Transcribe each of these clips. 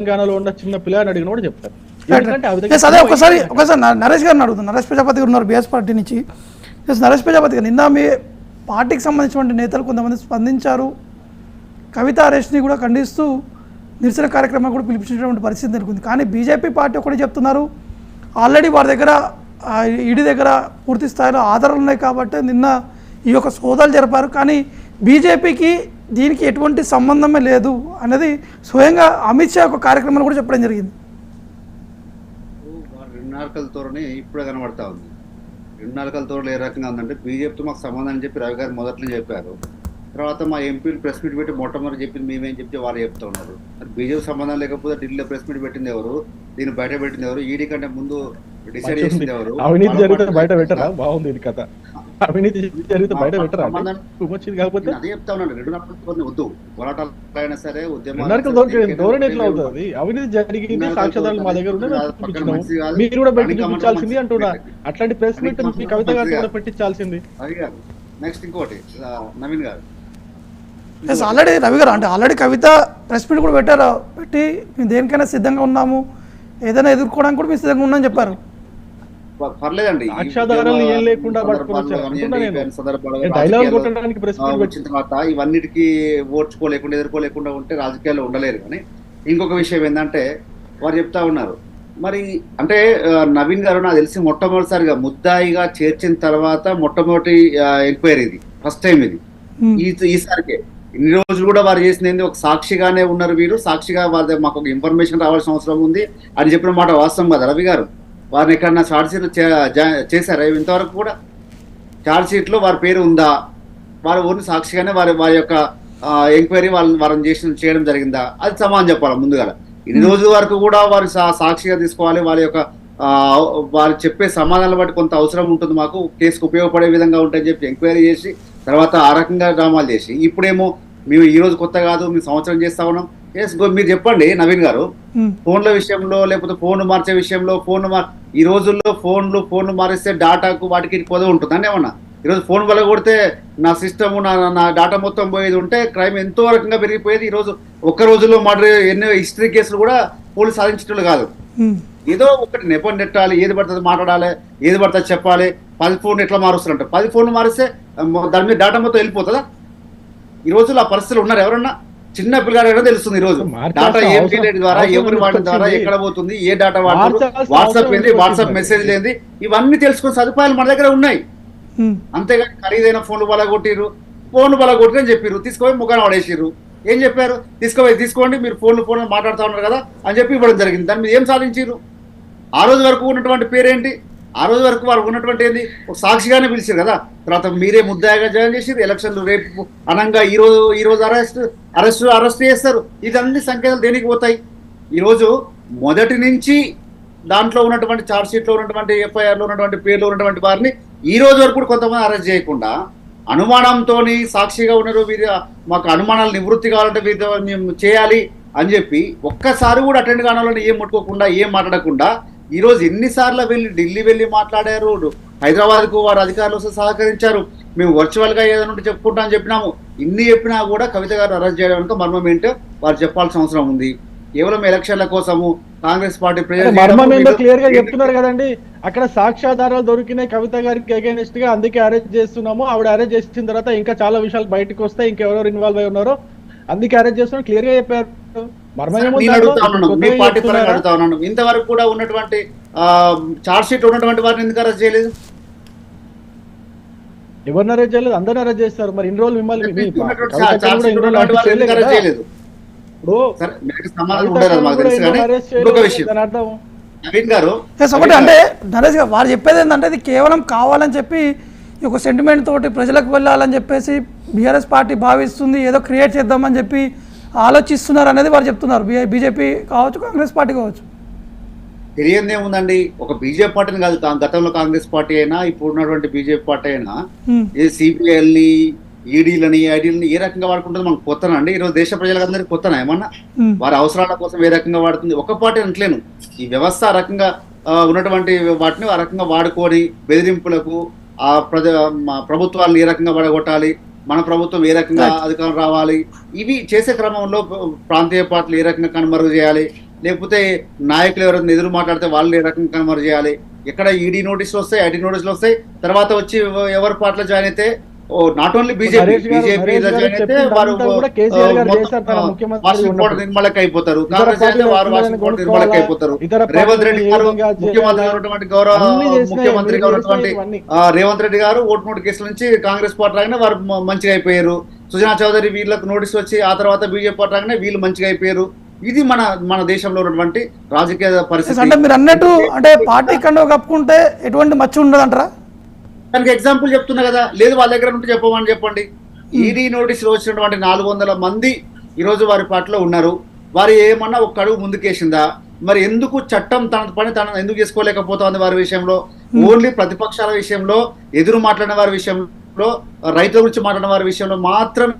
తెలంగాణలో ఉన్న చిన్న పిల్లని అడిగిన కూడా చెప్తారు. అదే ఒకసారి నరేష్ గారిని అడుగుతాను. నరేష్ ప్రజాపతి గారు ఉన్నారు బీఎస్ పార్టీ నుంచి. నరేష్ ప్రజాపతి గారు, నిన్న మీ పార్టీకి సంబంధించినటువంటి నేతలు కొంతమంది స్పందించారు. కవిత అరెస్ట్ని కూడా ఖండిస్తూ నిరసన కార్యక్రమం కూడా పిలిపించినటువంటి పరిస్థితి నెలకొంది. కానీ బీజేపీ పార్టీ ఒకటి చెప్తున్నారు, ఆల్రెడీ వారి దగ్గర ఈడీ దగ్గర పూర్తి స్థాయిలో ఆధారాలు ఉన్నాయి కాబట్టి నిన్న ఈ యొక్క సోదాలు జరిపారు. కానీ బీజేపీకి దీనికి ఎటువంటి సంబంధమే లేదు అనేది స్వయంగా అమిత్ షా ఒక కార్యక్రమాన్ని కూడా చెప్పడం జరిగింది. రెండు నాలుకల తోరని ఇప్పుడే కనబడతా ఉంది. రెండు నాలుకల తోరలు ఏ రకంగా ఉందంటే, బీజేపీతో మాకు సంబంధం అని చెప్పి రవి గారు మొదట్లో చెప్పారు. తర్వాత మా ఎంపీలు ప్రెస్ మీట్ పెట్టి మొట్టమొదటి చెప్పింది మేమేం చెప్తే వాళ్ళు చెప్తా ఉన్నారు. మరి బీజేపీ సంబంధం లేకపోతే ఢిల్లీలో ప్రెస్ మీట్ పెట్టింది ఎవరు, దీన్ని బయట పెట్టింది ఎవరు, ఈడీ కంటే ముందు డిసైడ్ చేసింది ఎవరు? అవినీతి జరిగితే బయట పెట్టరా? బాగుంది ఇది కథ. అవినీతి జరిగితే బయట పెట్టరా? అదే చెప్తా ఉన్నాను. రెండు నాలుగు వద్దు, పోరాటాలు అయినా సరే ధోరణి ఎట్లా అవుతుంది? అవినీతి జరిగింది, సాక్ష్యాధారాలు మా దగ్గర ఉన్నాయి, మీరు కూడా బయట చూపించాల్సింది అంటున్నా. అట్లాంటి ప్రెస్ మీట్ మీ కవిత గారు కూడా పెట్టించాల్సింది. నెక్స్ట్ ఇంకోటి నవీన్ గారు, ఆల్రెడీ రవి గారు అంటే ఆల్రెడీ కవిత ప్రెస్ మీట్ కూడా పెట్టారు. పెట్టి మేము దేనికైనా సిద్ధంగా ఉన్నాము, ఏదైనా ఎదుర్కోవడానికి కూడా మేము సిద్ధంగా ఉన్నామని చెప్పారు. పర్లేదండి, సాక్ష్యాధారాలు ఏం లేకుండా వచ్చిన తర్వాత ఇవన్నిటికీ ఓర్చుకోలేకుండా ఎదుర్కోలేకుండా ఉంటే రాజకీయాల్లో ఉండలేరు. కానీ ఇంకొక విషయం ఏంటంటే, వారు చెప్తా ఉన్నారు మరి అంటే నవీన్ గారు నాకు తెలిసి మొట్టమొదటిసారిగా ముద్దాయిగా చేర్చిన తర్వాత మొట్టమొదటి ఎంక్వైరీ ఇది, ఫస్ట్ టైం ఇది ఈసారికే. ఇన్ని రోజులు కూడా వారు చేసింది ఒక సాక్షిగానే ఉన్నారు. వీరు సాక్షిగా వారి మాకు ఒక ఇన్ఫర్మేషన్ రావాల్సిన అవసరం ఉంది అని చెప్పిన మాట వాస్తవం కదా రవి గారు. వారిని ఎక్కడన్నా ఛార్జ్ షీట్లు చేశారా ఇంతవరకు కూడా? ఛార్జ్ షీట్లో వారి పేరు ఉందా? వారు ఊరిని సాక్షిగానే వారి యొక్క ఎంక్వైరీ వారిని చేయడం జరిగిందా? అది సమానం చెప్పాలి ముందుగా. ఇన్ని రోజుల వరకు కూడా వారు సాక్షిగా తీసుకోవాలి. వారు చెప్పే సమాధానాలు బట్టి కొంత అవసరం ఉంటుంది, మాకు కేసుకు ఉపయోగపడే విధంగా ఉంటాయని చెప్పి ఎంక్వైరీ చేసి తర్వాత ఆ రకంగా డ్రామాలు చేసి ఇప్పుడేమో మేము ఈ రోజు కొత్త కాదు, మేము సంవత్సరం చేస్తా ఉన్నాం. మీరు చెప్పండి నవీన్ గారు, ఫోన్ల విషయంలో లేకపోతే ఫోన్ మార్చే విషయంలో ఈ రోజుల్లో ఫోన్లు మారిస్తే డాటాకు వాటికి కొదవ ఉంటుంది అని ఏమన్నా? ఈరోజు ఫోన్ వల్ల కొడితే నా సిస్టమ్ నా డాటా మొత్తం పోయేది ఉంటే క్రైమ్ ఎంతో రకంగా పెరిగిపోయేది. ఈరోజు ఒక్క రోజుల్లో ఎన్నో హిస్టరీ కేసులు కూడా పోలీసు సాధించేటట్లు కాదు. ఏదో ఒకటి నెపం నెట్టాలి, ఏది పడుతుంది మాట్లాడాలి, ఏది పడుతుంది చెప్పాలి. 10 ఫోన్లు ఎట్లా మారుస్తారంట? 10 ఫోన్లు మారిస్తే దాని మీద డాటా మొత్తం వెళ్ళిపోతుందా? ఈ రోజుల్లో ఆ పరిస్థితులు ఉన్నారు ఎవరన్నా? చిన్న పిల్లగాడైనా తెలుస్తుంది ఈ రోజు డాటా ఏం ద్వారా, ఎవరి వాటి ద్వారా ఎక్కడ పోతుంది, ఏ డాటా వాడుతుంది, వాట్సాప్ ఏంది, వాట్సాప్ మెసేజ్ ఏంది, ఇవన్నీ తెలుసుకునే సదుపాయాలు మన దగ్గర ఉన్నాయి. అంతేగాని ఖరీదైన ఫోన్లు బలగొట్టి అని చెప్పారు, తీసుకుపోయి ముఖాన్ని పడేసిర్రు. ఏం చెప్పారు? తీసుకోండి మీరు ఫోన్లు మాట్లాడుతూ ఉన్నారు కదా అని చెప్పి ఇవ్వడం జరిగింది. దాని మీద ఏం సాధించారు? ఆ రోజు వరకు ఉన్నటువంటి పేరేంటి? ఆ రోజు వరకు వారు ఉన్నటువంటి ఏంది? ఒక సాక్షిగానే పిలిచారు కదా. తర్వాత మీరే ముద్దాయిగా జాయిన్ చేసి ఎలక్షన్లు రేపు అనంగా ఈ రోజు అరెస్ట్ చేస్తారు. ఇదన్నీ సంకేతాలు దేనికి పోతాయి? ఈరోజు మొదటి నుంచి దాంట్లో ఉన్నటువంటి ఛార్జ్ షీట్లో ఉన్నటువంటి ఎఫ్ఐఆర్లో ఉన్నటువంటి పేర్లు ఉన్నటువంటి వారిని ఈ రోజు వరకు కూడా కొంతమంది అరెస్ట్ చేయకుండా అనుమానంతో సాక్షిగా ఉన్నారు, వీరి మాకు అనుమానాలు నివృత్తి కావాలంటే వీరితో మేము చేయాలి అని చెప్పి ఒక్కసారి కూడా అటెండ్ కావాలని ఏం ముట్టుకోకుండా ఏం మాట్లాడకుండా ఈరోజు ఎన్నిసార్లు ఢిల్లీ వెళ్ళి మాట్లాడారు, హైదరాబాద్కు వారు అధికారులు వస్తే సహకరించారు, మేము వర్చువల్గా ఏదైనా ఉంటే చెప్పుకుంటా అని చెప్పినాము. ఇన్ని చెప్పినా కూడా కవిత గారు అరెస్ట్ చేయడానికి మర్మం ఏంటో వారు చెప్పాల్సిన అవసరం ఉంది. కేవలం ఎలక్షన్ల కోసము కాంగ్రెస్ పార్టీ క్లియర్ గా చెప్తున్నారు కదండి. అక్కడ సాక్ష్యాధారాలు దొరికినాయి కవిత గారికి అగైనెస్ట్ గా, అందుకే అరెస్ట్ చేస్తున్నాము. ఆవిడ అరెస్ట్ చేసిన తర్వాత ఇంకా చాలా విషయాలు బయటకు వస్తాయి, ఇంకెవరెవరు ఇన్వాల్వ్ అయి ఉన్నారో అందుకే అరెస్ట్ చేస్తున్నాం క్లియర్ గా చెప్పారు. ఇంతవరకు కూడా ఉన్నటువంటి చార్జ్ షీట్ ఉన్నటువంటి వారిని ఎందుకు అరెస్ట్ చేయలేదు? ఎవరిని అరెస్ట్ చేయలేదు? అందరిని అరెస్ట్ చేస్తారు. మరి ఇన్ని రోజులు మిమ్మల్ని చేయలేదు. అంటే నరేష్ గారు వారు చెప్పేది ఏంటంటే, ఇది కేవలం కావాలని చెప్పి ఒక సెంటిమెంట్ తోటి ప్రజలకు వెళ్ళాలని చెప్పేసి బీఆర్ఎస్ పార్టీ భావిస్తుంది, ఏదో క్రియేట్ చేద్దామని చెప్పి ఆలోచిస్తున్నారు అనేది వారు చెప్తున్నారు. బీజేపీ కావచ్చు, కాంగ్రెస్ పార్టీ కావచ్చు. తెలియదే ఉందండి. ఒక బీజేపీ పార్టీని కాదు, గతంలో కాంగ్రెస్ పార్టీ అయినా ఇప్పుడు ఉన్నటువంటి బీజేపీ పార్టీ అయినా సిపిఐల్ని, ఈడీలని, ఐడీలని ఏ రకంగా వాడుకుంటుంది మనకు కొత్తనండి. ఈరోజు దేశ ప్రజలందరికీ కొత్తనా ఏమన్నా? వారి అవసరాల కోసం ఏ రకంగా వాడుతుంది? ఒక పార్టీ అంటలేను, ఈ వ్యవస్థ ఆ రకంగా ఉన్నటువంటి వాటిని ఆ రకంగా వాడుకొని బెదిరింపులకు ప్రభుత్వాలను ఏ రకంగా పడగొట్టాలి, మన ప్రభుత్వం ఏ రకంగా అధికారం రావాలి, ఇవి చేసే క్రమంలో ప్రాంతీయ పార్టీలు ఏ రకంగా కనుమరుగు చేయాలి, లేకపోతే నాయకులు ఎవరైనా ఎదురు మాట్లాడితే వాళ్ళు ఏ రకంగా కన్వర్ చేయాలి, ఎక్కడ ఈడీ నోటీసులు వస్తాయి, ఐటీ నోటీసులు వస్తాయి, తర్వాత వచ్చి ఎవరి పార్టీలో జాయిన్ అయితే నాట్ ఓన్లీ బీజేపీ నరేష్ గారు జాయిన్ అయితే వారు చెప్పిందంతా కూడా కేసీఆర్ గారు చేశారు తన ముఖ్యమంత్రి వార్షిక కోట నిర్మలకి అయిపోతారు, ఇతర కాంగ్రెస్ అయితే వారు పార్టీలు వార్షిక కోట నిర్మలకి అయిపోతారు. ఇతర రేవంత్ రెడ్డి గారు పార్టీలు ఏ విధంగా ముఖ్యమంత్రిగా చేయాలి? ఉన్నటువంటి గౌరవ అన్ని చేసినాయి, ముఖ్యమంత్రిగా మీరు ఉన్నటువంటి చేసినాయి ఇవన్నీ. రేవంత్ రెడ్డి గారు ఓటు నోటు కేసుల నుంచి కాంగ్రెస్ పార్టీ రాగానే వారు మంచిగా అయిపోయారు. సుజనా చౌదరి వీళ్ళకు నోటీస్ వచ్చి ఆ తర్వాత బీజేపీ పార్టీ రాగానే వీళ్ళు మంచిగా అయిపోయారు. ఇది మన దేశంలో ఉన్నటువంటి రాజకీయ పరిస్థితి. అంటే మీరు అన్నట్టు అంటే పార్టీ కంటే కప్పుకుంటే ఎటువంటి మచ్చ ఉండదు అంటారా? దానికి ఎగ్జాంపుల్ చెప్తున్నా కదా, లేదు వాళ్ళ దగ్గర ఉంటే చెప్పమని చెప్పండి. ఈడీ నోటీసులు వచ్చినటువంటి 400 మంది ఈరోజు వారి పార్టీలో ఉన్నారు. వారు ఏమన్నా ఒక్క అడుగు ముందుకేసిందా? మరి ఎందుకు చట్టం తన పని తను ఎందుకు చేసుకోలేకపోతుంది వారి విషయంలో? ఓన్లీ ప్రతిపక్షాల విషయంలో, ఎదురు మాట్లాడిన వారి విషయంలో, రైతుల గురించి మాట్లాడిన వారి విషయంలో మాత్రం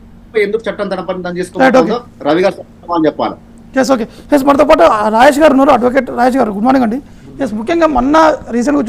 ఎందుకు చట్టం తన పని తను చేసుకోలేకపోతుందో రవి గారు అని చెప్పాలి. Yes, okay. ఎస్, మనతో పాటు రాజేష్ గారు ఉన్నారు, అడ్వకేట్ రాజేష్ గారు. గుడ్ మార్నింగ్ అండి. ఎస్, ముఖ్యంగా మొన్న రీసెంట్గా చూసి